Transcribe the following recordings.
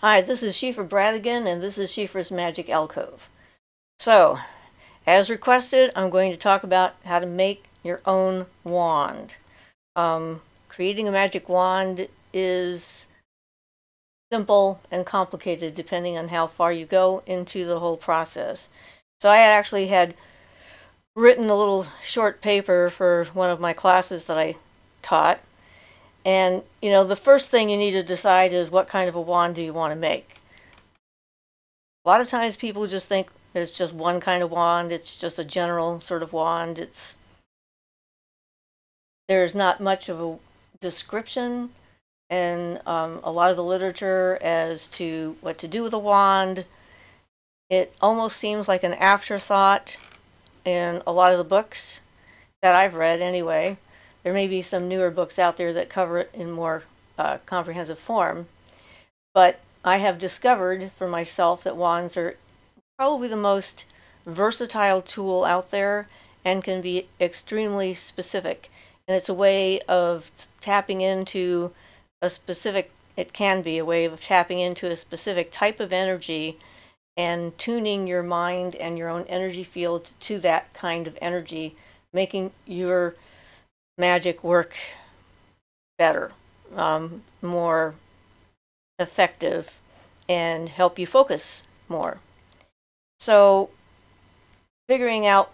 Hi, this is Siofra Bradigan, and this is Siofra's Magic Alcove. So, as requested, I'm going to talk about how to make your own wand. Creating a magic wand is simple and complicated depending on how far you go into the whole process. So I actually had written a little short paper for one of my classes that I taught. And, the first thing you need to decide is what kind of a wand do you want to make. A lot of times people just think there's just one kind of wand. It's just a general sort of wand. There's not much of a description and a lot of the literature as to what to do with a wand. It almost seems like an afterthought in a lot of the books that I've read anyway. There may be some newer books out there that cover it in more comprehensive form, but I have discovered for myself that wands are probably the most versatile tool out there and can be extremely specific. And it's a way of tapping into it can be a way of tapping into a specific type of energy and tuning your mind and your own energy field to that kind of energy, making your magic work better, more effective, and help you focus more. So figuring out,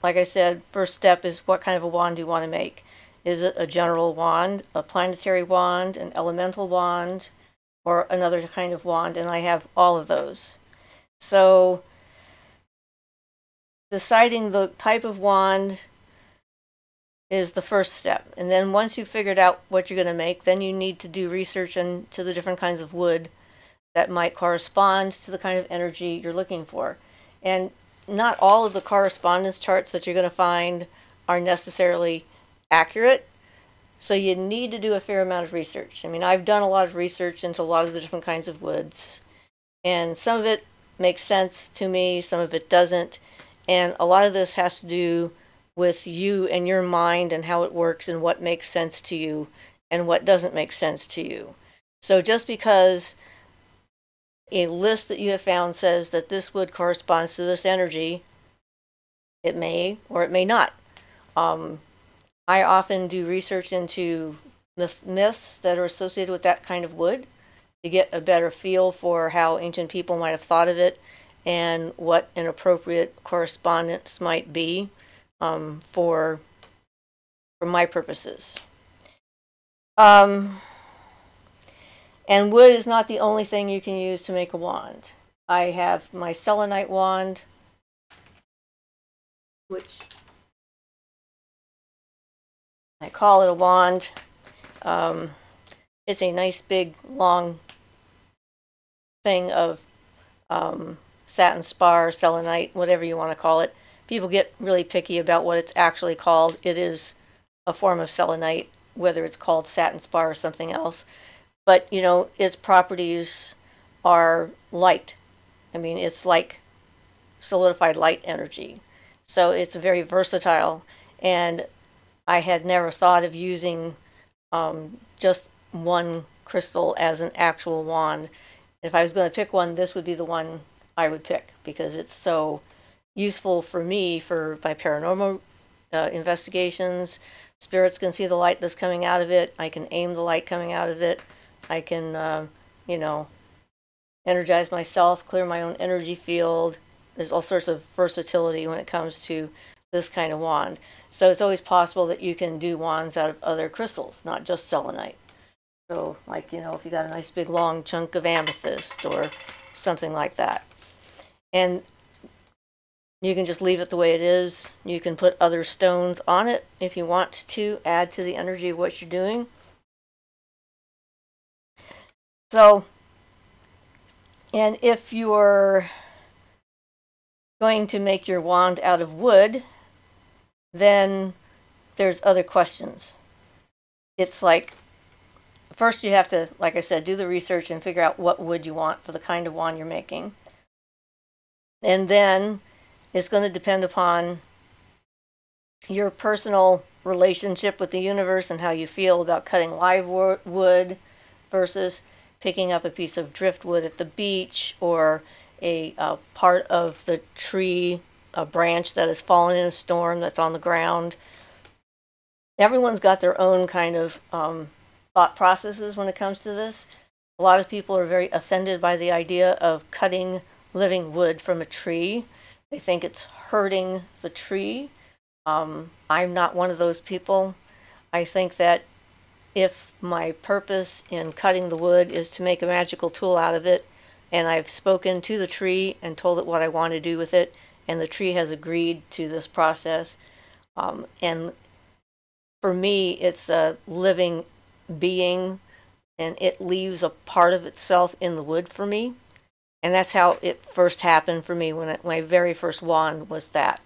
like I said, first step is what kind of a wand do you want to make. Is it a general wand, a planetary wand, an elemental wand, or another kind of wand? And I have all of those. So deciding the type of wand is the first step. And then once you've figured out what you're going to make, then you need to do research into the different kinds of wood that might correspond to the kind of energy you're looking for. And not all of the correspondence charts that you're going to find are necessarily accurate, so you need to do a fair amount of research. I mean, I've done a lot of research into a lot of the different kinds of woods, and some of it makes sense to me, some of it doesn't, and a lot of this has to do with you and your mind and how it works and what makes sense to you and what doesn't make sense to you. So just because a list that you have found says that this wood corresponds to this energy, it may or it may not. I often do research into the myths that are associated with that kind of wood to get a better feel for how ancient people might have thought of it and what an appropriate correspondence might be for my purposes. And wood is not the only thing you can use to make a wand. I have my selenite wand, which I call it a wand. It's a nice big long thing of satin spar, selenite, whatever you want to call it. People get really picky about what it's actually called. It is a form of selenite, whether it's called satin spar or something else. But, its properties are light. I mean, it's like solidified light energy. So it's very versatile. And I had never thought of using just one crystal as an actual wand. If I was going to pick one, this would be the one I would pick because it's so useful for me for my paranormal investigations. Spirits can see the light that's coming out of it. I can aim the light coming out of it. I can, energize myself, clear my own energy field. There's all sorts of versatility when it comes to this kind of wand. So it's always possible that you can do wands out of other crystals, not just selenite. So, like, if you got a nice big long chunk of amethyst or something like that. And you can just leave it the way it is. You can put other stones on it if you want to add to the energy of what you're doing. So, and if you're going to make your wand out of wood, then there's other questions. It's like, first you have to, like I said, do the research and figure out what wood you want for the kind of wand you're making. And then it's going to depend upon your personal relationship with the universe and how you feel about cutting live wood versus picking up a piece of driftwood at the beach, or a part of the tree, a branch that has fallen in a storm that's on the ground. Everyone's got their own kind of thought processes when it comes to this. A lot of people are very offended by the idea of cutting living wood from a tree. They think it's hurting the tree. I'm not one of those people. I think that if my purpose in cutting the wood is to make a magical tool out of it, and I've spoken to the tree and told it what I want to do with it, and the tree has agreed to this process, and for me, it's a living being, and it leaves a part of itself in the wood for me. And that's how it first happened for me when my very first wand was that.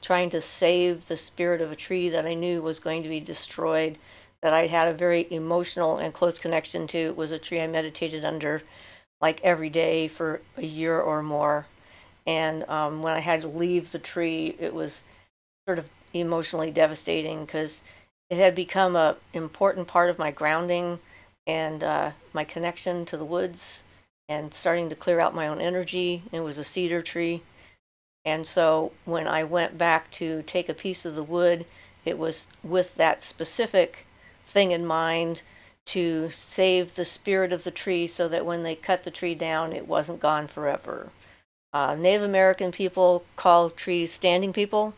Trying to save the spirit of a tree that I knew was going to be destroyed, that I had a very emotional and close connection to. It was a tree I meditated under like every day for a year or more. And when I had to leave the tree, it was sort of emotionally devastating, because it had become an important part of my grounding and my connection to the woods, and starting to clear out my own energy. It was a cedar tree. And so when I went back to take a piece of the wood, it was with that specific thing in mind, to save the spirit of the tree so that when they cut the tree down, it wasn't gone forever. Native American people call trees standing people.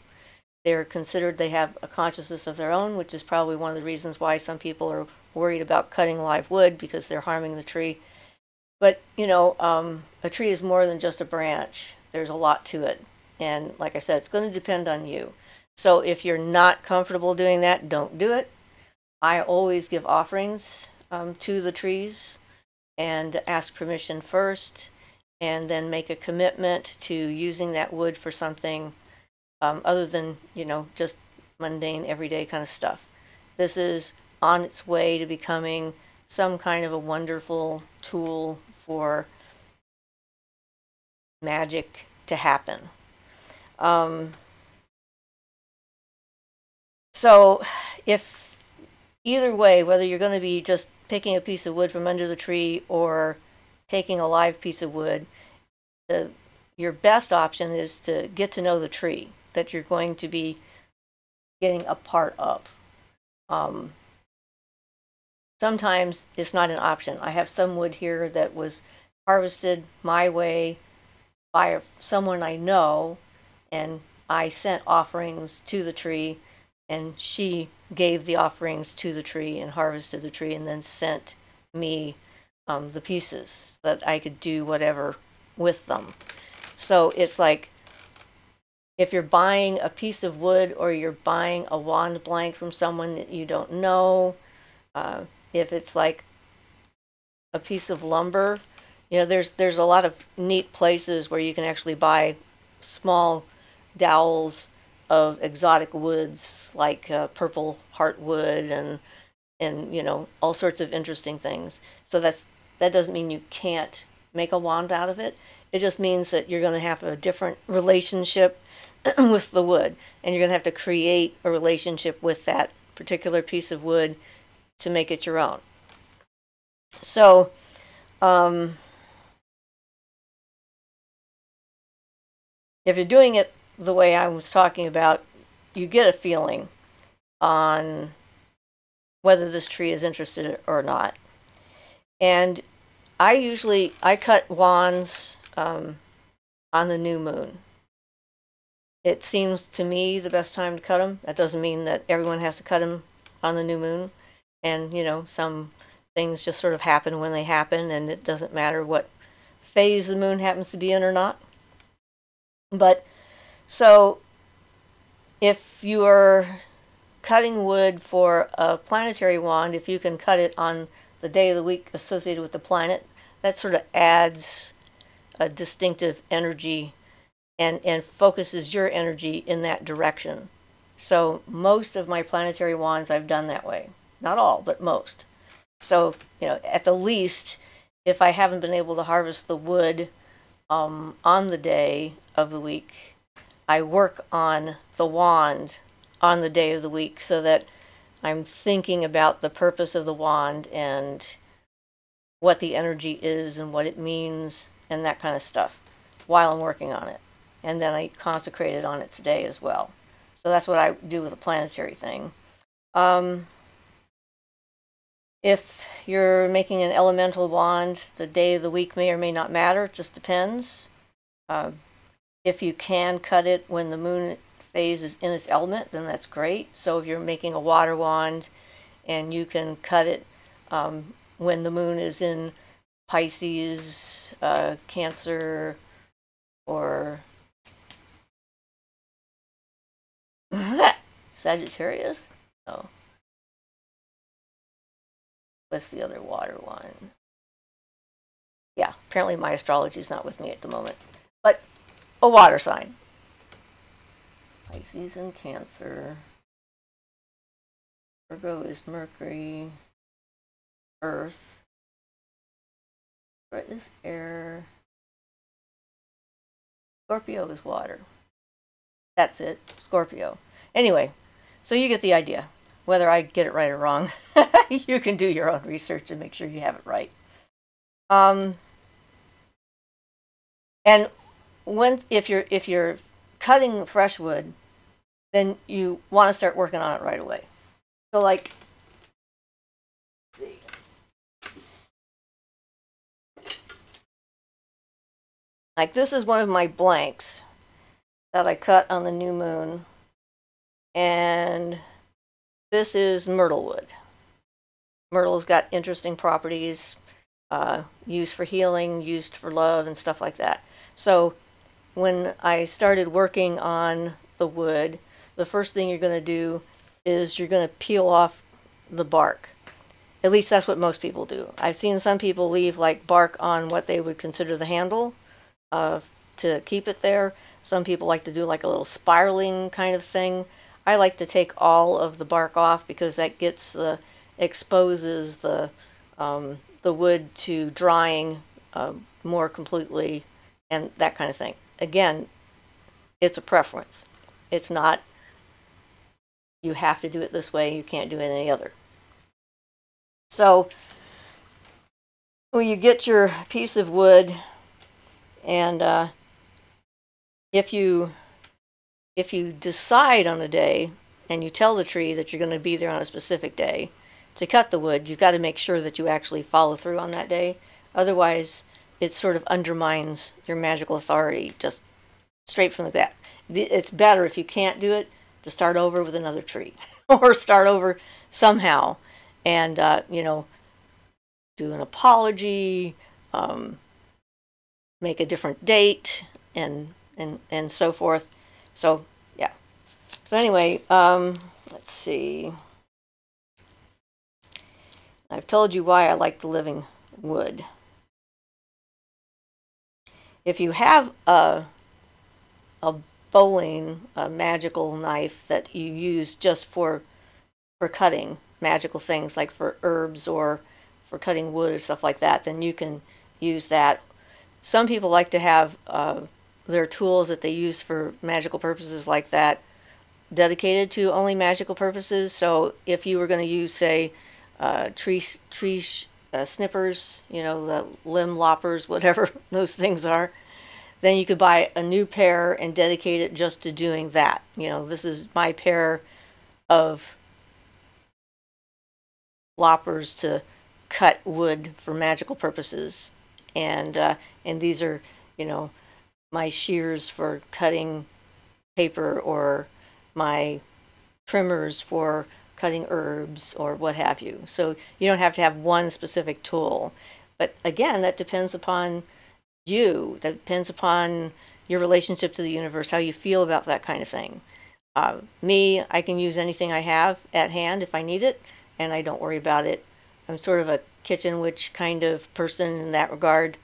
They're considered, they have a consciousness of their own, which is probably one of the reasons why some people are worried about cutting live wood, because they're harming the tree. But, you know, a tree is more than just a branch. There's a lot to it. And like I said, it's going to depend on you. So if you're not comfortable doing that, don't do it. I always give offerings to the trees, and ask permission first, and then make a commitment to using that wood for something other than, you know, just mundane, everyday kind of stuff. This is on its way to becoming some kind of a wonderful tool for magic to happen. So if either way, whether you're going to be just picking a piece of wood from under the tree or taking a live piece of wood, your best option is to get to know the tree that you're going to be getting a part of. Sometimes it's not an option. I have some wood here that was harvested my way by someone I know, and I sent offerings to the tree, and she gave the offerings to the tree and harvested the tree, and then sent me the pieces so that I could do whatever with them. So it's like, if you're buying a piece of wood, or you're buying a wand blank from someone that you don't know, if it's like a piece of lumber, you know, there's a lot of neat places where you can actually buy small dowels of exotic woods, like purple heartwood and you know, all sorts of interesting things. So that doesn't mean you can't make a wand out of it. It just means that you're going to have a different relationship with the wood, and you're going to have to create a relationship with that particular piece of wood to make it your own. So if you're doing it the way I was talking about, you get a feeling on whether this tree is interested or not. And I cut wands on the new moon. It seems to me the best time to cut them. That doesn't mean that everyone has to cut them on the new moon. And, you know, some things just sort of happen when they happen, and it doesn't matter what phase the moon happens to be in or not. But so if you are cutting wood for a planetary wand, if you can cut it on the day of the week associated with the planet, that sort of adds a distinctive energy and focuses your energy in that direction. So most of my planetary wands I've done that way. Not all, but most. So, you know, at the least, if I haven't been able to harvest the wood on the day of the week, I work on the wand on the day of the week, so that I'm thinking about the purpose of the wand and what the energy is and what it means and that kind of stuff while I'm working on it. And then I consecrate it on its day as well. So that's what I do with a planetary thing. If you're making an elemental wand, the day of the week may or may not matter. It just depends. If you can cut it when the moon phase is in its element, then that's great. So if you're making a water wand and you can cut it when the moon is in Pisces, Cancer, or Sagittarius? No. What's the other water one? Yeah, apparently my astrology is not with me at the moment. But a water sign. Pisces and Cancer. Virgo is Mercury. Earth. Libra is air. Scorpio is water. That's it, Scorpio. Anyway, so you get the idea. Whether I get it right or wrong, you can do your own research and make sure you have it right. And if you're cutting fresh wood, then you want to start working on it right away. So like, let's see. Like this is one of my blanks that I cut on the new moon, and this is myrtle wood. Myrtle's got interesting properties, used for healing, used for love, and stuff like that. So when I started working on the wood, the first thing you're going to do is you're going to peel off the bark. At least that's what most people do. I've seen some people leave like bark on what they would consider the handle to keep it there. Some people like to do like a little spiraling kind of thing. I like to take all of the bark off because that exposes the wood to drying more completely and that kind of thing. Again, it's a preference. It's not you have to do it this way, you can't do it any other. So when you get your piece of wood, and if you decide on a day and you tell the tree that you're going to be there on a specific day to cut the wood, you've got to make sure that you actually follow through on that day. Otherwise, it sort of undermines your magical authority just straight from the bat. It's better if you can't do it to start over with another tree or start over somehow and, do an apology, make a different date, and so forth. So, yeah. So anyway, let's see. I've told you why I like the living wood. If you have a bowling, a magical knife that you use just for cutting magical things, like for herbs or for cutting wood or stuff like that, then you can use that. Some people like to have their tools that they use for magical purposes like that dedicated to only magical purposes. So if you were going to use, say, tree snippers, the limb loppers, whatever those things are, then you could buy a new pair and dedicate it just to doing that. This is my pair of loppers to cut wood for magical purposes, and these are, my shears for cutting paper, or my trimmers for cutting herbs, or what have you. So you don't have to have one specific tool. But again, that depends upon you. That depends upon your relationship to the universe, how you feel about that kind of thing. Me, I can use anything I have at hand if I need it, and I don't worry about it. I'm sort of a kitchen witch kind of person in that regard.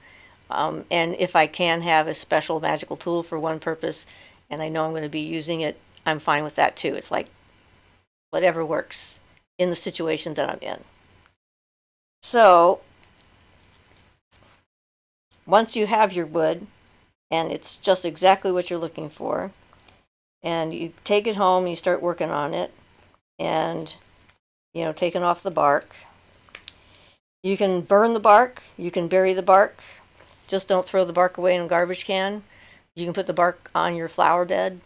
And if I can have a special magical tool for one purpose, and I know I'm going to be using it, I'm fine with that too. It's like whatever works in the situation that I'm in. So once you have your wood, and it's just exactly what you're looking for, and you take it home, you start working on it, and taking off the bark, You can burn the bark, you can bury the bark, just don't throw the bark away in a garbage can. You can put the bark on your flower bed,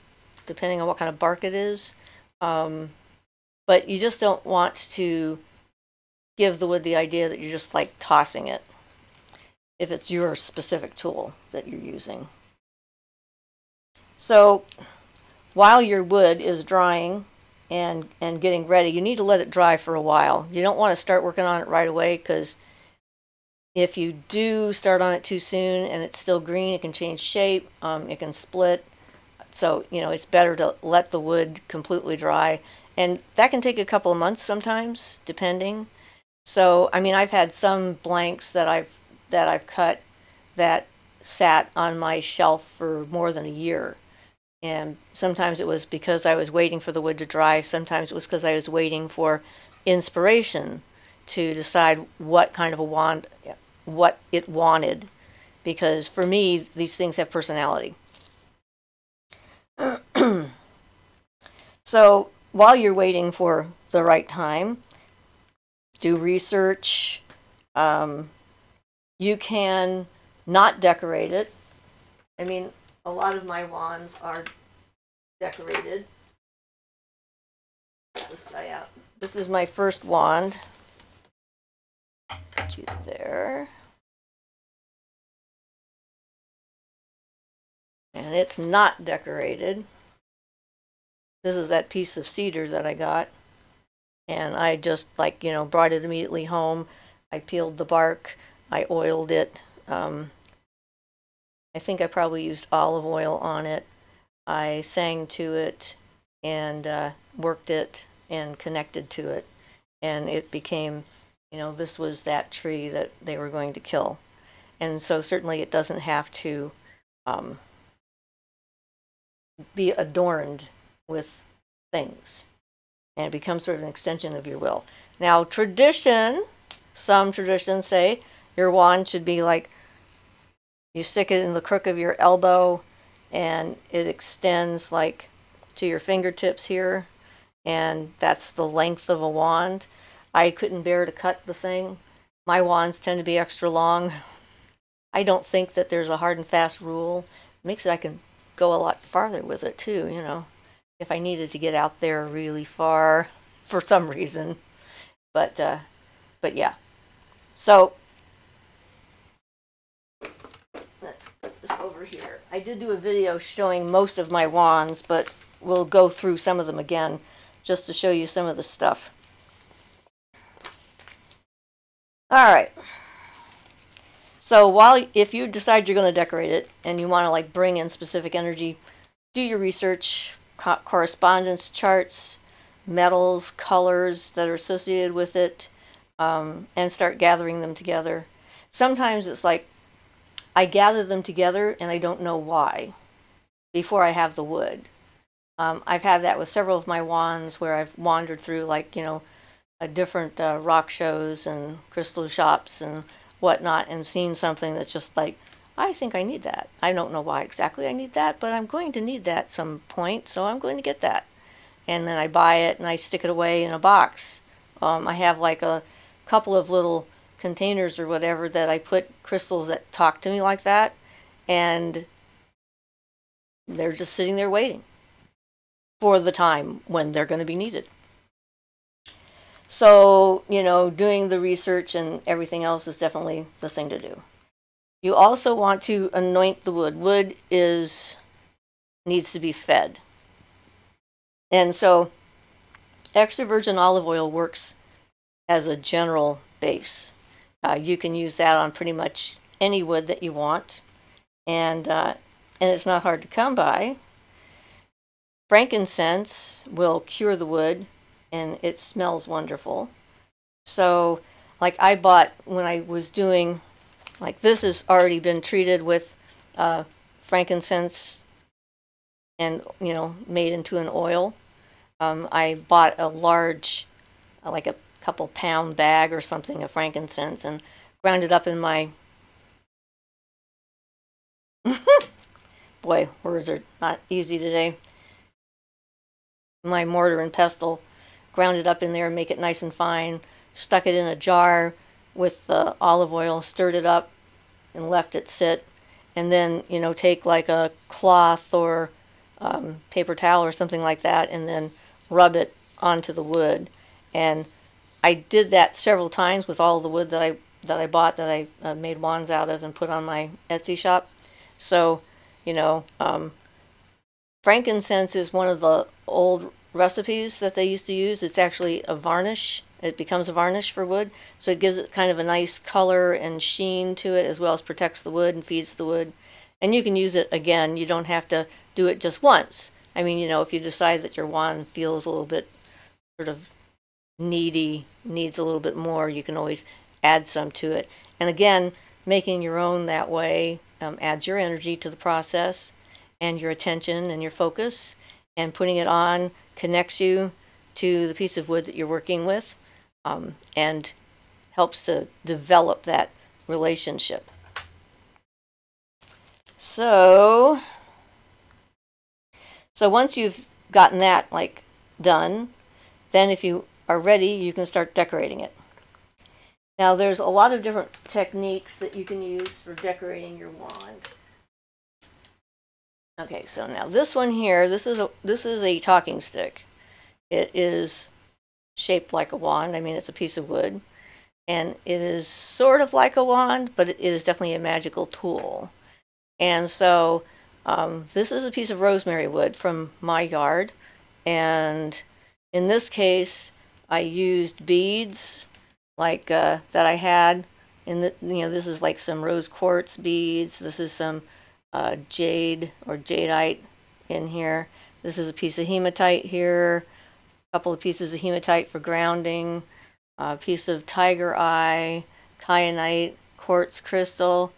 depending on what kind of bark it is. But you just don't want to give the wood the idea that you're just like tossing it if it's your specific tool that you're using. So while your wood is drying and getting ready, you need to let it dry for a while. You don't want to start working on it right away, because if you do start on it too soon and it's still green, it can change shape, it can split. So, you know, it's better to let the wood completely dry. And that can take a couple of months sometimes, depending. So, I mean, I've had some blanks that I've cut that sat on my shelf for more than a year. And sometimes it was because I was waiting for the wood to dry. Sometimes it was because I was waiting for inspiration to decide what kind of a wand, what it wanted. Because for me, these things have personality. So while you're waiting for the right time, do research. You can not decorate it. I mean, a lot of my wands are decorated. Get this guy out. This is my first wand. Put you there. And it's not decorated. This is that piece of cedar that I got. And I just, like, you know, brought it immediately home. I peeled the bark. I oiled it. I think I probably used olive oil on it. I sang to it and worked it and connected to it. And it became, you know, this was that tree that they were going to kill. And so certainly it doesn't have to be adorned with things. And it becomes sort of an extension of your will. Now, some traditions say your wand should be like, you stick it in the crook of your elbow and it extends like to your fingertips here, and that's the length of a wand. I couldn't bear to cut the thing. My wands tend to be extra long. I don't think that there's a hard and fast rule. It makes it I can go a lot farther with it too, you know, if I needed to get out there really far for some reason. But yeah. So let's put this over here. I did do a video showing most of my wands, but we'll go through some of them again just to show you some of the stuff. All right. So if you decide you're going to decorate it and you want to like bring in specific energy, do your research, correspondence charts, metals, colors that are associated with it, and start gathering them together. Sometimes it's like I gather them together and I don't know why before I have the wood. I've had that with several of my wands where I've wandered through, like, you know, different rock shows and crystal shops and whatnot, and seen something that's just like, I think I need that. I don't know why exactly I need that, but I'm going to need that at some point, so I'm going to get that. And then I buy it and I stick it away in a box. I have like a couple of little containers or whatever that I put crystals that talk to me like that, and they're just sitting there waiting for the time when they're going to be needed. So, you know, doing the research and everything else is definitely the thing to do. You also want to anoint the wood. Wood needs to be fed. And so extra virgin olive oil works as a general base. You can use that on pretty much any wood that you want. And it's not hard to come by. Frankincense will cure the wood, and it smells wonderful. So, like, I bought, when I was doing, like, this has already been treated with frankincense and, you know, made into an oil. I bought a large, like a couple pound bag or something of frankincense and ground it up in my, boy, words are not easy today, my mortar and pestle. Ground it up in there, make it nice and fine, stuck it in a jar, with the olive oil, stirred it up, and left it sit. And then, you know, take like a cloth or paper towel or something like that, and then rub it onto the wood. And I did that several times with all the wood that I bought, that I made wands out of and put on my Etsy shop. So, you know, frankincense is one of the old recipes that they used to use. It's actually a varnish. It becomes a varnish for wood, so it gives it kind of a nice color and sheen to it, as well as protects the wood and feeds the wood. And you can use it again. You don't have to do it just once. I mean, you know, if you decide that your wand feels a little bit sort of needy, needs a little bit more, you can always add some to it. And again, making your own that way adds your energy to the process and your attention and your focus, and putting it on connects you to the piece of wood that you're working with, and helps to develop that relationship. So once you've gotten that like done, then if you are ready, you can start decorating it. Now there's a lot of different techniques that you can use for decorating your wand. Okay, so now this one here, this is a talking stick. It is shaped like a wand. I mean, it's a piece of wood, and it is sort of like a wand, but it is definitely a magical tool. And so this is a piece of rosemary wood from my yard, and in this case I used beads like that I had in the, you know, this is like some rose quartz beads. This is some jade or jadeite in here. This is a piece of hematite here, a couple of pieces of hematite for grounding, a piece of tiger eye, kyanite, quartz crystal,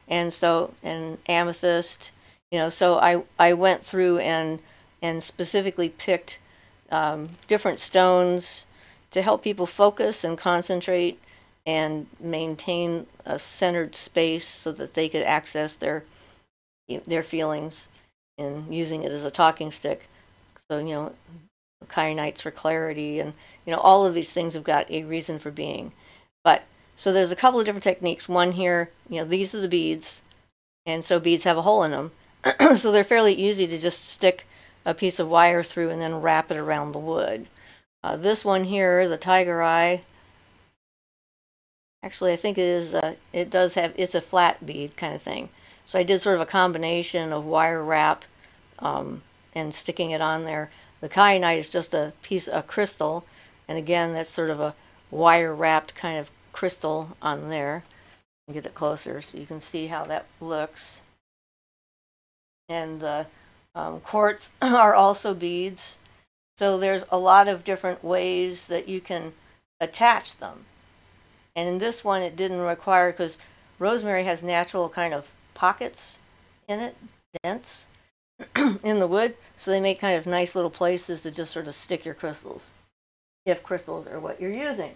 and amethyst. You know, so I went through and specifically picked different stones to help people focus and concentrate and maintain a centered space so that they could access their feelings in using it as a talking stick. So, you know, kyanites for clarity, and, you know, all of these things have got a reason for being. But so there's a couple of different techniques. One here, you know, these are the beads, and so beads have a hole in them. So they're fairly easy to just stick a piece of wire through and then wrap it around the wood. This one here, the tiger eye, actually I think it is, it's a flat bead kind of thing. So I did sort of a combination of wire wrap and sticking it on there. The kyanite is just a piece of crystal, and again, that's sort of a wire wrapped kind of crystal on there. I'll get it closer so you can see how that looks. And the quartz are also beads. So there's a lot of different ways that you can attach them. And in this one, it didn't require, because rosemary has natural kind of pockets in it, dents in the wood, so they make kind of nice little places to just sort of stick your crystals, if crystals are what you're using.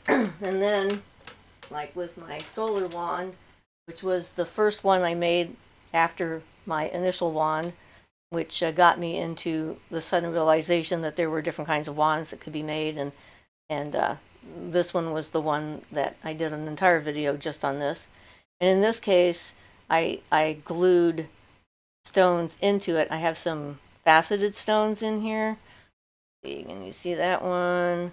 And then, like with my solar wand, which was the first one I made after my initial wand, which got me into the sudden realization that there were different kinds of wands that could be made, and this one was the one that I did an entire video just on this. And in this case, I glued stones into it. I have some faceted stones in here. Can you see that one?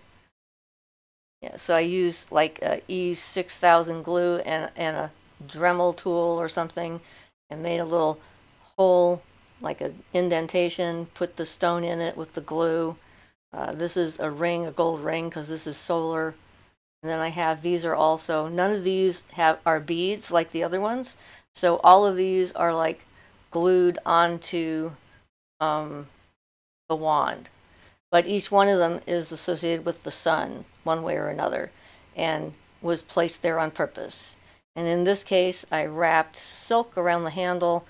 Yeah, so I used like a E6000 glue and a Dremel tool or something, and made a little hole, like an indentation, put the stone in it with the glue. This is a ring, a gold ring, because this is solar. And then I have, these are also, none of these are beads like the other ones. So all of these are like glued onto the wand. But each one of them is associated with the sun, one way or another, and was placed there on purpose. And in this case, I wrapped silk around the handle,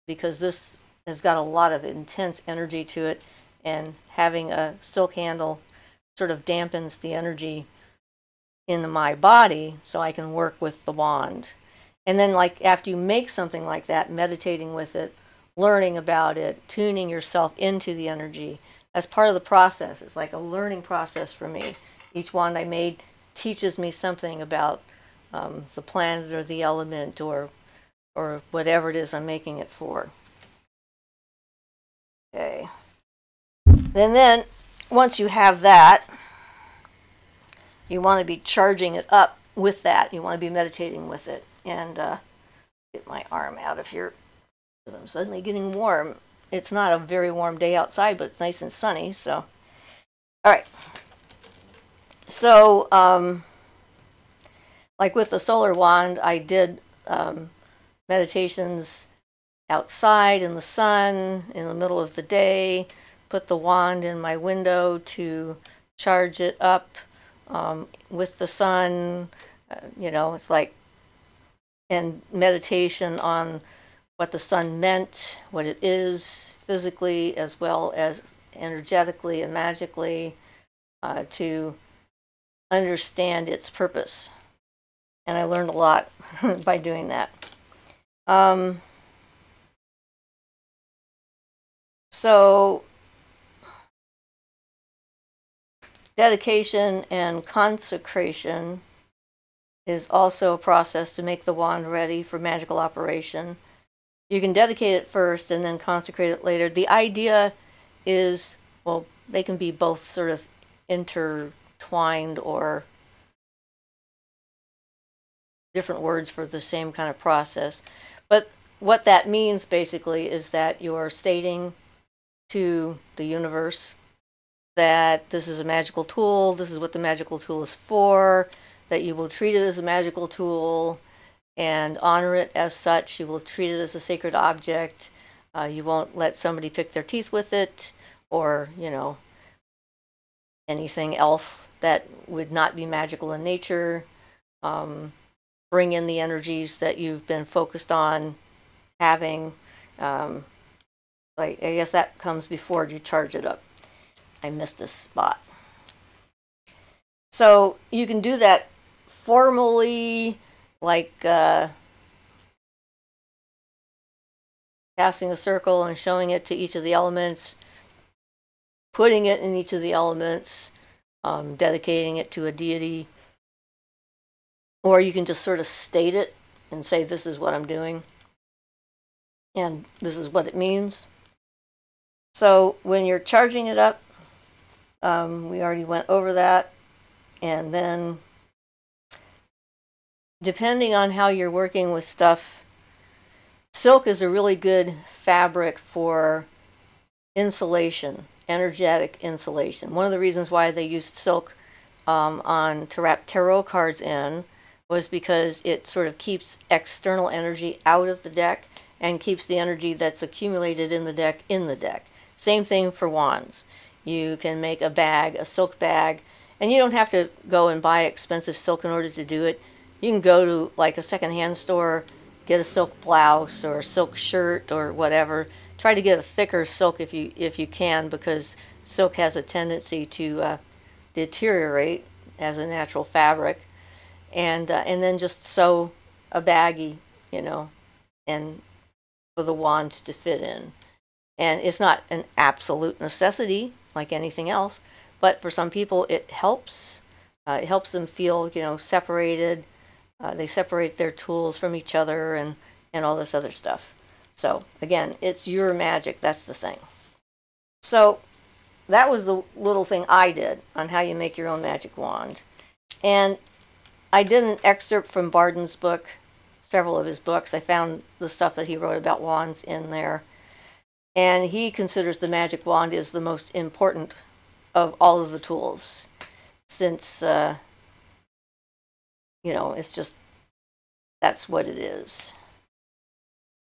because this has got a lot of intense energy to it, and having a silk handle sort of dampens the energy in my body so I can work with the wand. And then, like, after you make something like that, meditating with it, learning about it, tuning yourself into the energy, that's part of the process. It's like a learning process for me. Each wand I made teaches me something about the planet or the element or whatever it is I'm making it for. Okay. And then once you have that, you want to be charging it up with that. You want to be meditating with it. And get my arm out of here because I'm suddenly getting warm. It's not a very warm day outside, but it's nice and sunny. So, all right. So, like with the solar wand, I did meditations outside in the sun in the middle of the day, put the wand in my window to charge it up with the sun. You know, it's like, and meditation on what the sun meant, what it is physically as well as energetically and magically, to understand its purpose. And I learned a lot by doing that. So dedication and consecration is also a process to make the wand ready for magical operation. You can dedicate it first and then consecrate it later. The idea is, well, they can be both sort of intertwined or different words for the same kind of process. But what that means basically is that you're stating to the universe that this is a magical tool, this is what the magical tool is for, that you will treat it as a magical tool and honor it as such. You will treat it as a sacred object. You won't let somebody pick their teeth with it or, you know, anything else that would not be magical in nature. Bring in the energies that you've been focused on having. Like, I guess that comes before you charge it up. I missed a spot. So you can do that formally, like passing a circle and showing it to each of the elements, putting it in each of the elements, dedicating it to a deity. Or you can just sort of state it and say, this is what I'm doing, and this is what it means. So when you're charging it up, we already went over that. And then, depending on how you're working with stuff, silk is a really good fabric for insulation, energetic insulation. One of the reasons why they used silk to wrap tarot cards in was because it sort of keeps external energy out of the deck and keeps the energy that's accumulated in the deck in the deck. Same thing for wands. You can make a bag, a silk bag, and you don't have to go and buy expensive silk in order to do it. You can go to like a secondhand store, get a silk blouse or a silk shirt or whatever. Try to get a thicker silk if you can, because silk has a tendency to deteriorate as a natural fabric. And then just sew a baggie, you know, and for the wands to fit in. And it's not an absolute necessity like anything else, but for some people it helps. It helps them feel, you know, separated. They separate their tools from each other and all this other stuff. So again, it's your magic. That's the thing. So that was the little thing I did on how you make your own magic wand. And I did an excerpt from Barden's book, several of his books. I found the stuff that he wrote about wands in there. And he considers the magic wand is the most important of all of the tools, since, you know, it's just, that's what it is.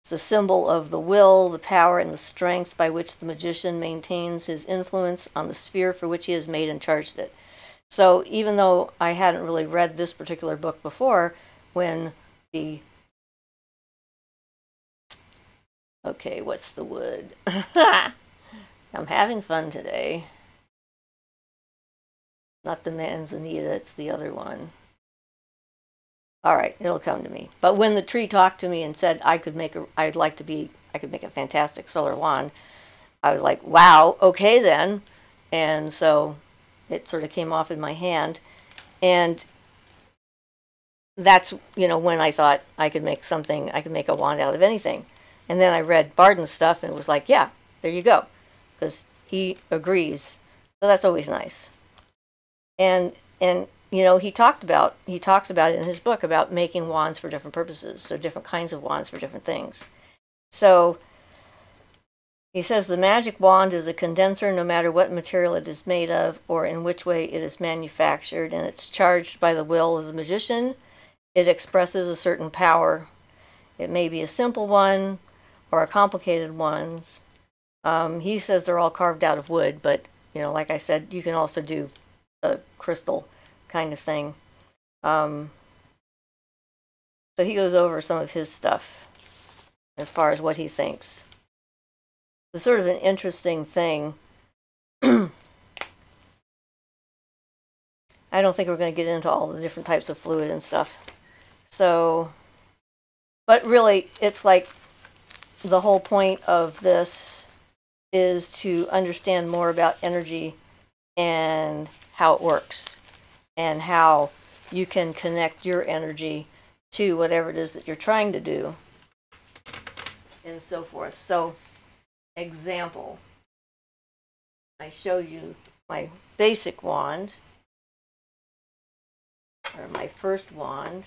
It's a symbol of the will, the power, and the strength by which the magician maintains his influence on the sphere for which he has made and charged it. So even though I hadn't really read this particular book before, when the, okay, what's the wood? I'm having fun today. Not the manzanita, it's the other one. All right, it'll come to me. But when the tree talked to me and said I could make I could make a fantastic solar wand, I was like, wow, okay then. And so it sort of came off in my hand. And that's, you know, when I thought I could make something, I could make a wand out of anything. And then I read Barden's stuff and it was like, yeah, there you go. Because he agrees. So that's always nice. And you know, he talks about it in his book about making wands for different purposes. So different kinds of wands for different things. So he says the magic wand is a condenser no matter what material it is made of or in which way it is manufactured, and it's charged by the will of the magician. It expresses a certain power. It may be a simple one or a complicated one. He says they're all carved out of wood, but, you know, like I said, you can also do a crystal kind of thing. So he goes over some of his stuff as far as what he thinks. It's sort of an interesting thing. I don't think we're going to get into all the different types of fluid and stuff. So, but really, it's like the whole point of this is to understand more about energy and how it works and how you can connect your energy to whatever it is that you're trying to do and so forth. So, example, I show you my basic wand, or my first wand.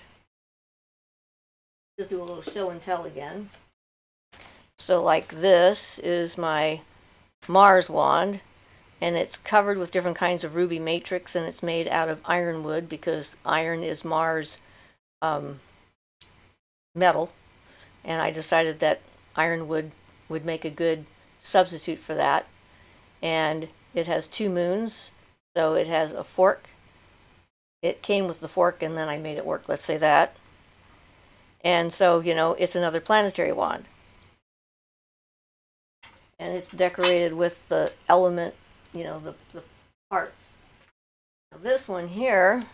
Just do a little show and tell again. So like this is my Mars wand, and it's covered with different kinds of ruby matrix, and it's made out of ironwood because iron is Mars metal, and I decided that ironwood would make a good substitute for that. And it has 2 moons, so it has a fork. It came with the fork and then I made it work, let's say that. And so, you know, it's another planetary wand. And it's decorated with the element, you know, the parts. Now this one here,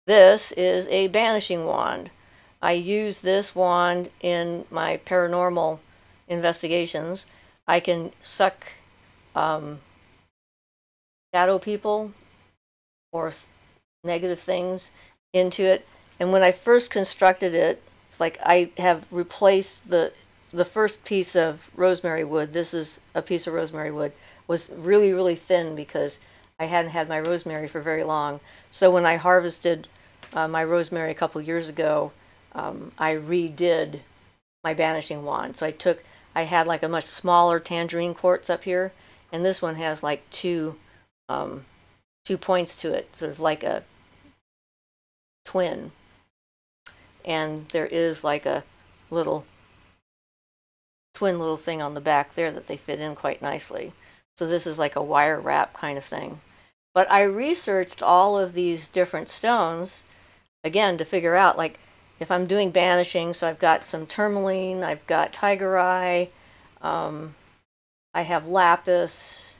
this is a banishing wand. I use this wand in my paranormal investigations. I can suck shadow people or negative things into it. And when I first constructed it, it's like I have replaced the first piece of rosemary wood. This is a piece of rosemary wood. Was really, really thin because I hadn't had my rosemary for very long. So when I harvested my rosemary a couple years ago, I redid my banishing wand. So I had like a much smaller tangerine quartz up here, and this one has like two points to it, sort of like a twin. And there is like a little twin little thing on the back there that they fit in quite nicely. So this is like a wire wrap kind of thing. But I researched all of these different stones, again, to figure out, like, if I'm doing banishing, so I've got some tourmaline, I've got tiger eye, I have lapis,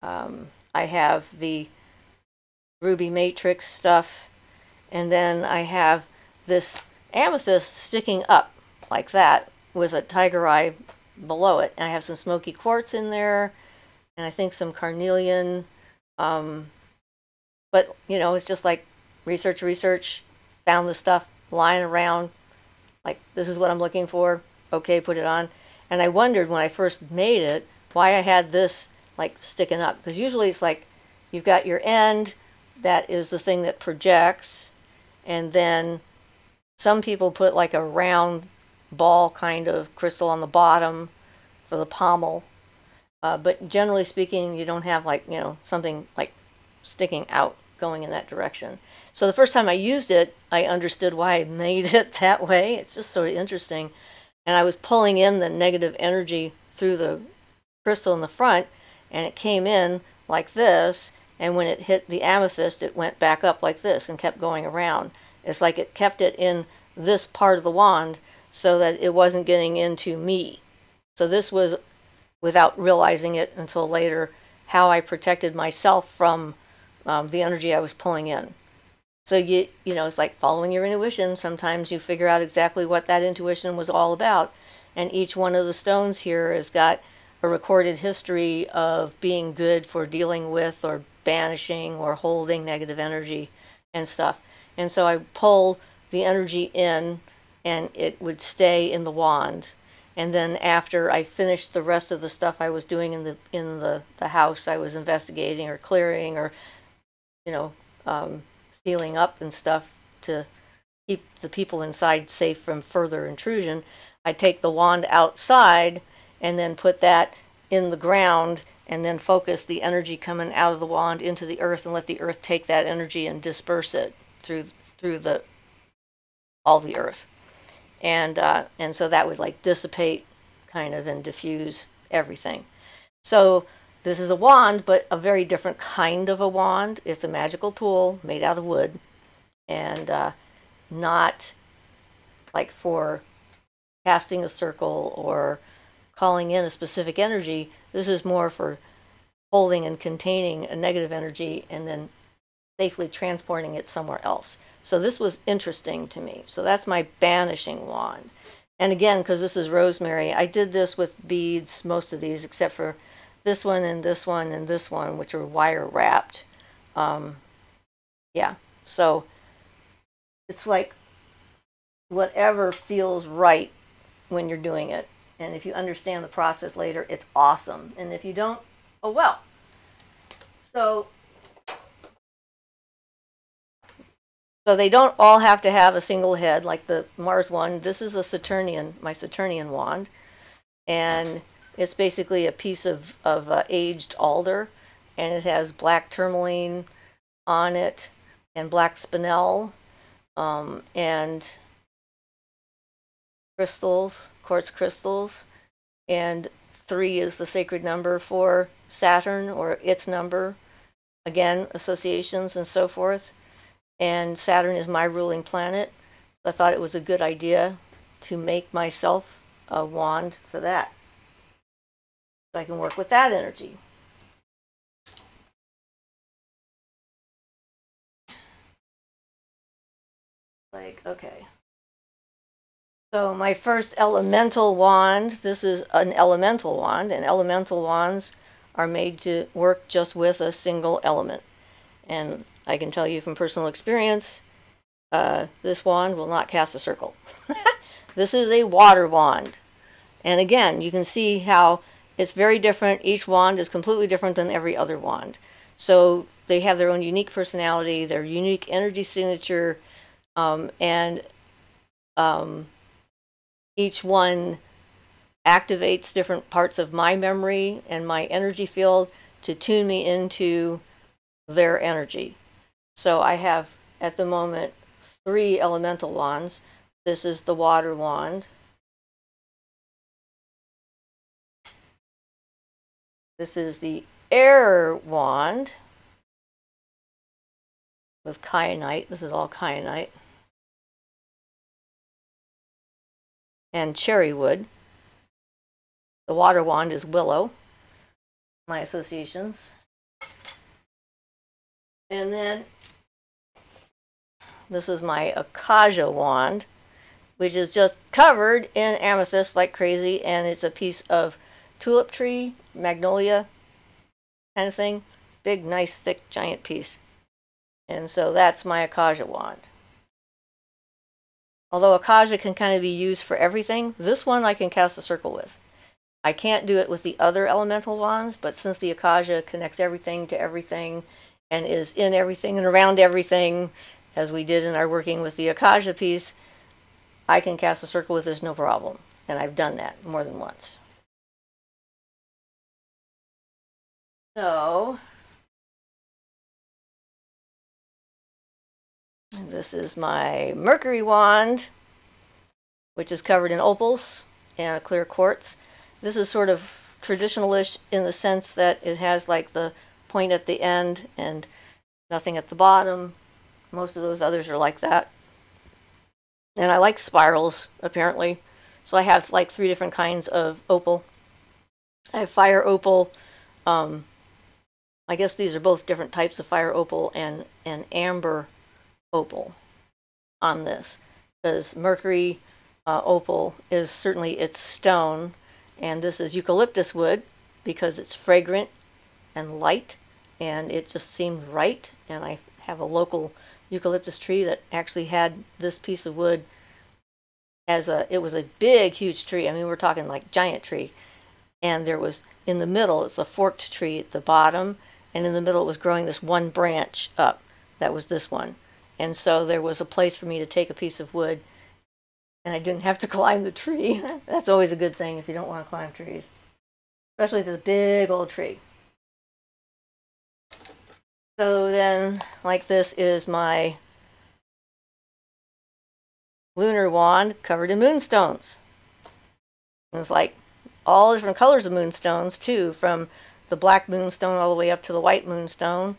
I have the ruby matrix stuff, and then I have this amethyst sticking up like that with a tiger eye below it. And I have some smoky quartz in there, and I think some carnelian. But, you know, it's just like research, found the stuff lying around, like, this is what I'm looking for, okay, put it on. And I wondered when I first made it why I had this like sticking up, because usually it's like you've got your end, that is the thing that projects, and then some people put like a round ball kind of crystal on the bottom for the pommel, but generally speaking you don't have, like, you know, something like sticking out going in that direction. So the first time I used it, I understood why I made it that way. It's just sort of interesting. And I was pulling in the negative energy through the crystal in the front, and it came in like this, and when it hit the amethyst, it went back up like this and kept going around. It's like it kept it in this part of the wand so that it wasn't getting into me. So this was, without realizing it until later, how I protected myself from the energy I was pulling in. So you know, it's like following your intuition. Sometimes you figure out exactly what that intuition was all about. And each one of the stones here has got a recorded history of being good for dealing with or banishing or holding negative energy and stuff. And so I pull the energy in, and it would stay in the wand. And then after I finished the rest of the stuff I was doing in the house I was investigating or clearing or, you know, sealing up and stuff to keep the people inside safe from further intrusion, I take the wand outside and then put that in the ground and then focus the energy coming out of the wand into the earth and let the earth take that energy and disperse it through all the earth. And so that would like dissipate kind of and diffuse everything. So this is a wand, but a very different kind of a wand. It's a magical tool made out of wood, and not like for casting a circle or calling in a specific energy. This is more for holding and containing a negative energy and then safely transporting it somewhere else. So this was interesting to me. So that's my banishing wand. And again, because this is rosemary, I did this with beads, most of these, except for this one and this one and this one, which are wire wrapped. Yeah, so it's like whatever feels right when you're doing it. And if you understand the process later, it's awesome. And if you don't, oh well. So they don't all have to have a single head like the Mars one. This is a Saturnian, my Saturnian wand. And it's basically a piece of aged alder. And it has black tourmaline on it and black spinel and crystals, quartz crystals. And 3 is the sacred number for Saturn, or its number. Again, associations and so forth. And Saturn is my ruling planet. I thought it was a good idea to make myself a wand for that. So I can work with that energy. Like, okay. So my first elemental wand, this is an elemental wand, and elemental wands are made to work just with a single element. And I can tell you from personal experience, this wand will not cast a circle. This is a water wand. And again, you can see how it's very different. Each wand is completely different than every other wand. So they have their own unique personality, their unique energy signature, and each one activates different parts of my memory and my energy field to tune me into their energy. So I have, at the moment, 3 elemental wands. This is the water wand. This is the air wand with kyanite. This is all kyanite. And cherry wood. The water wand is willow, my associations. And then this is my acacia wand, which is just covered in amethyst like crazy, and it's a piece of tulip tree, magnolia kind of thing. Big, nice, thick, giant piece. And so that's my acacia wand. Although acacia can kind of be used for everything, this one I can cast a circle with. I can't do it with the other elemental wands, but since the acacia connects everything to everything and is in everything and around everything, as we did in our working with the acacia piece, I can cast a circle with this no problem. And I've done that more than once. So this is my Mercury wand, which is covered in opals and a clear quartz. This is sort of traditionalish in the sense that it has like the point at the end and nothing at the bottom. Most of those others are like that. And I like spirals, apparently. So I have like 3 different kinds of opal. I have fire opal. I guess these are both different types of fire opal and amber opal on this. Because Mercury opal is certainly its stone. And this is eucalyptus wood because it's fragrant and light and it just seemed right. And I have a local eucalyptus tree that actually had this piece of wood as it was a big, huge tree. I mean, we're talking like giant tree. And there was, in the middle, it's a forked tree at the bottom, and in the middle it was growing this one branch up. That was this one. And so there was a place for me to take a piece of wood, and I didn't have to climb the tree. That's always a good thing if you don't want to climb trees, especially if it's a big old tree. So then, like, this is my lunar wand covered in moonstones. And it's like all different colors of moonstones too, from the black moonstone all the way up to the white moonstone.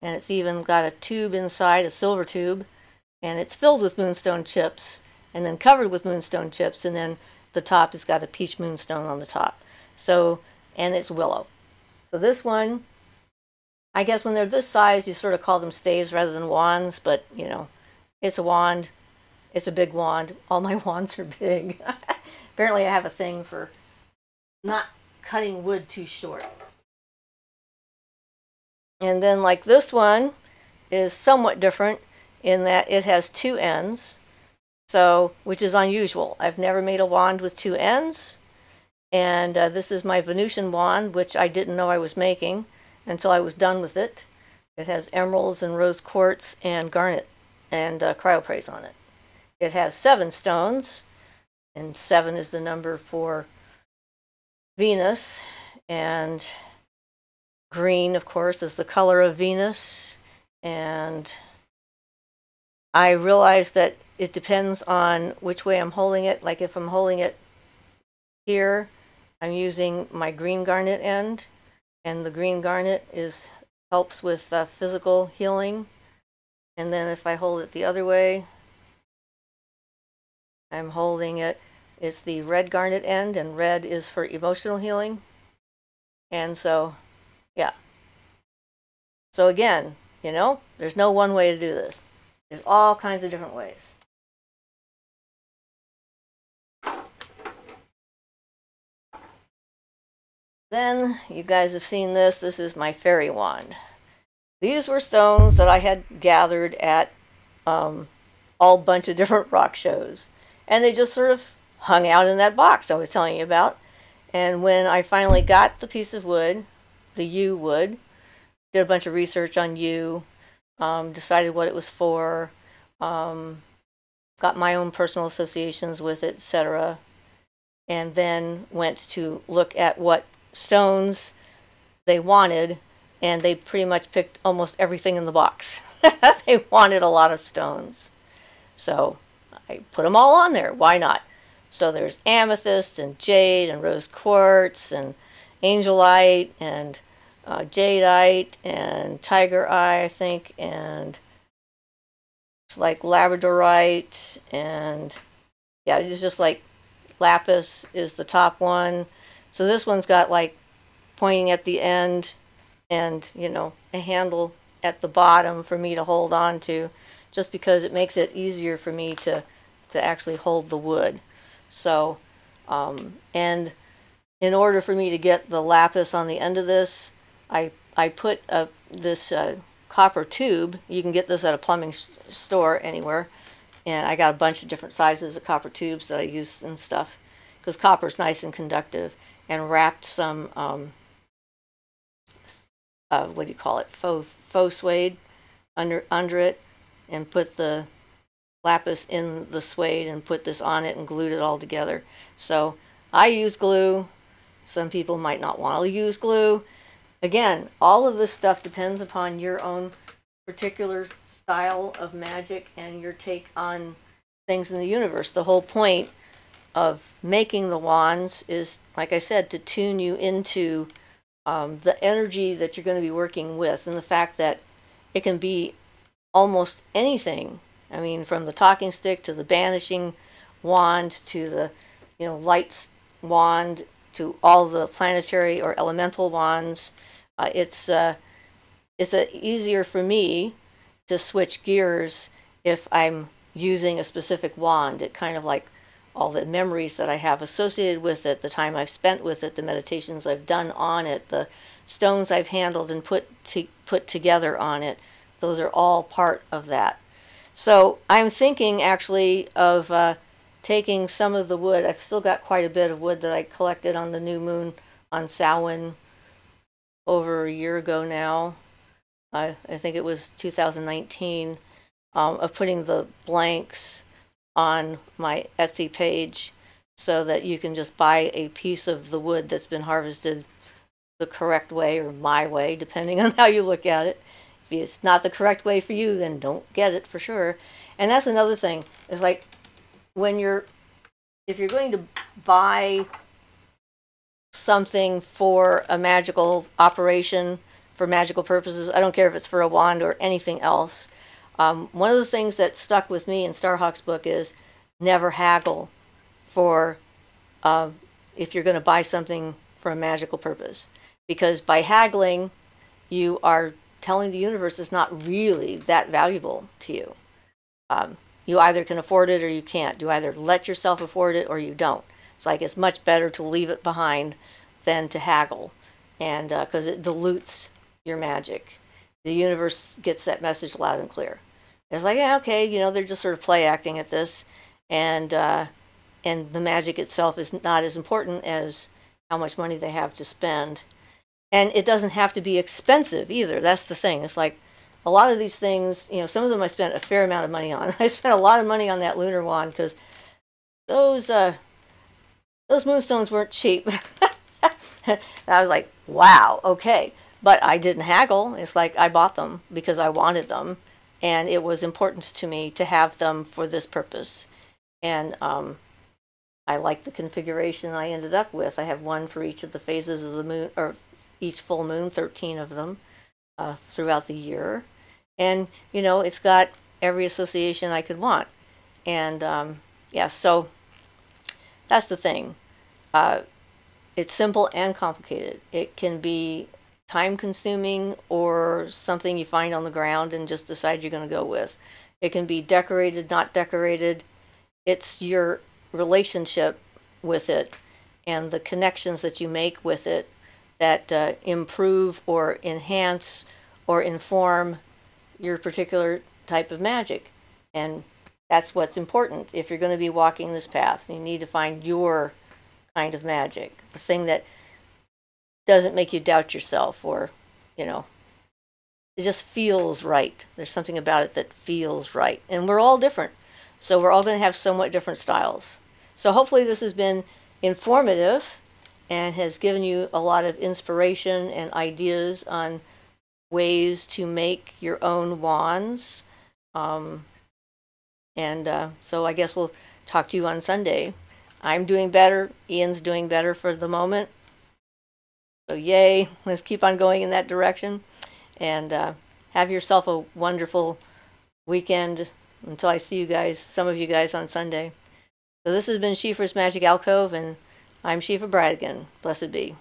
And it's even got a tube inside, a silver tube, and it's filled with moonstone chips, and then covered with moonstone chips, and then the top has got a peach moonstone on the top. So, and it's willow. So this one, I guess when they're this size, you sort of call them staves rather than wands, but you know, it's a wand. It's a big wand. All my wands are big. Apparently I have a thing for not cutting wood too short. And then like this one is somewhat different in that it has two ends, so which is unusual. I've never made a wand with two ends, and this is my Venusian wand, which I didn't know I was making until I was done with it. It has emeralds and rose quartz and garnet and cryoprase on it. It has 7 stones, and 7 is the number for Venus, and green, of course, is the color of Venus. And I realized that it depends on which way I'm holding it. Like if I'm holding it here, I'm using my green garnet end, and the green garnet helps with physical healing. And then if I hold it the other way, I'm holding it's the red garnet end, and red is for emotional healing. And so, yeah. So again, you know, there's no one way to do this. There's all kinds of different ways. Then, you guys have seen this. This is my fairy wand. These were stones that I had gathered at all bunch of different rock shows. And they just sort of hung out in that box I was telling you about. And when I finally got the piece of wood, the yew wood, did a bunch of research on yew, decided what it was for, got my own personal associations with it, etc. And then went to look at what stones they wanted, and they pretty much picked almost everything in the box. They wanted a lot of stones. So I put them all on there. Why not? So there's amethyst and jade and rose quartz and angelite and jadeite and tiger eye, I think, and it's like labradorite, and yeah, it's just like lapis is the top one. So this one's got like pointing at the end and, you know, a handle at the bottom for me to hold on to, just because it makes it easier for me to actually hold the wood. So, and in order for me to get the lapis on the end of this, I put this copper tube. You can get this at a plumbing store anywhere, and I got a bunch of different sizes of copper tubes that I use and stuff, because copper is nice and conductive, and wrapped some what do you call it, faux suede under it, and put the lapis in the suede and put this on it and glued it all together. So I use glue. Some people might not want to use glue. Again, all of this stuff depends upon your own particular style of magic and your take on things in the universe. The whole point of making the wands is, like I said, to tune you into the energy that you're going to be working with, and the fact that it can be almost anything. I mean, from the talking stick to the banishing wand to the, you know, lights wand to all the planetary or elemental wands. It's easier for me to switch gears if I'm using a specific wand. It kind of like all the memories that I have associated with it, the time I've spent with it, the meditations I've done on it, the stones I've handled and put together on it. Those are all part of that. So I'm thinking actually of taking some of the wood. I've still got quite a bit of wood that I collected on the new moon on Samhain over a year ago now. I think it was 2019, of putting the blanks on my Etsy page so that you can just buy a piece of the wood that's been harvested the correct way, or my way, depending on how you look at it. If it's not the correct way for you, then don't get it for sure. And that's another thing. It's like if you're going to buy something for a magical operation, for magical purposes, I don't care if it's for a wand or anything else. One of the things that stuck with me in Starhawk's book is never haggle for if you're going to buy something for a magical purpose. Because by haggling, you are telling the universe it's not really that valuable to you. You either can afford it or you can't. You either let yourself afford it or you don't. It's like it's much better to leave it behind than to haggle, and because it dilutes your magic. The universe gets that message loud and clear. It's like, yeah, okay, they're just sort of play acting at this, and the magic itself is not as important as how much money they have to spend. And it doesn't have to be expensive either. That's the thing. It's like a lot of these things, some of them I spent a fair amount of money on. I spent a lot of money on that lunar wand because those moonstones weren't cheap. I was like, wow, okay. But I didn't haggle. It's like I bought them because I wanted them. And it was important to me to have them for this purpose. And I like the configuration I ended up with. I have one for each of the phases of the moon, or each full moon, 13 of them throughout the year. And, it's got every association I could want. And, yeah, so that's the thing. It's simple and complicated. It can be time-consuming or something you find on the ground and just decide you're going to go with. It can be decorated, not decorated. It's your relationship with it and the connections that you make with it that improve or enhance or inform your particular type of magic. And that's what's important. If you're going to be walking this path, you need to find your kind of magic, the thing that doesn't make you doubt yourself, or it just feels right. There's something about it that feels right, and we're all different, so we're all going to have somewhat different styles. So hopefully this has been informative and has given you a lot of inspiration and ideas on ways to make your own wands. So I guess we'll talk to you on Sunday. I'm doing better. Ian's doing better for the moment. So yay, let's keep on going in that direction. And have yourself a wonderful weekend until I see you guys, some of you guys, on Sunday. So this has been Siofra's Magic Alcove, and I'm Siofra Bradigan. Blessed be.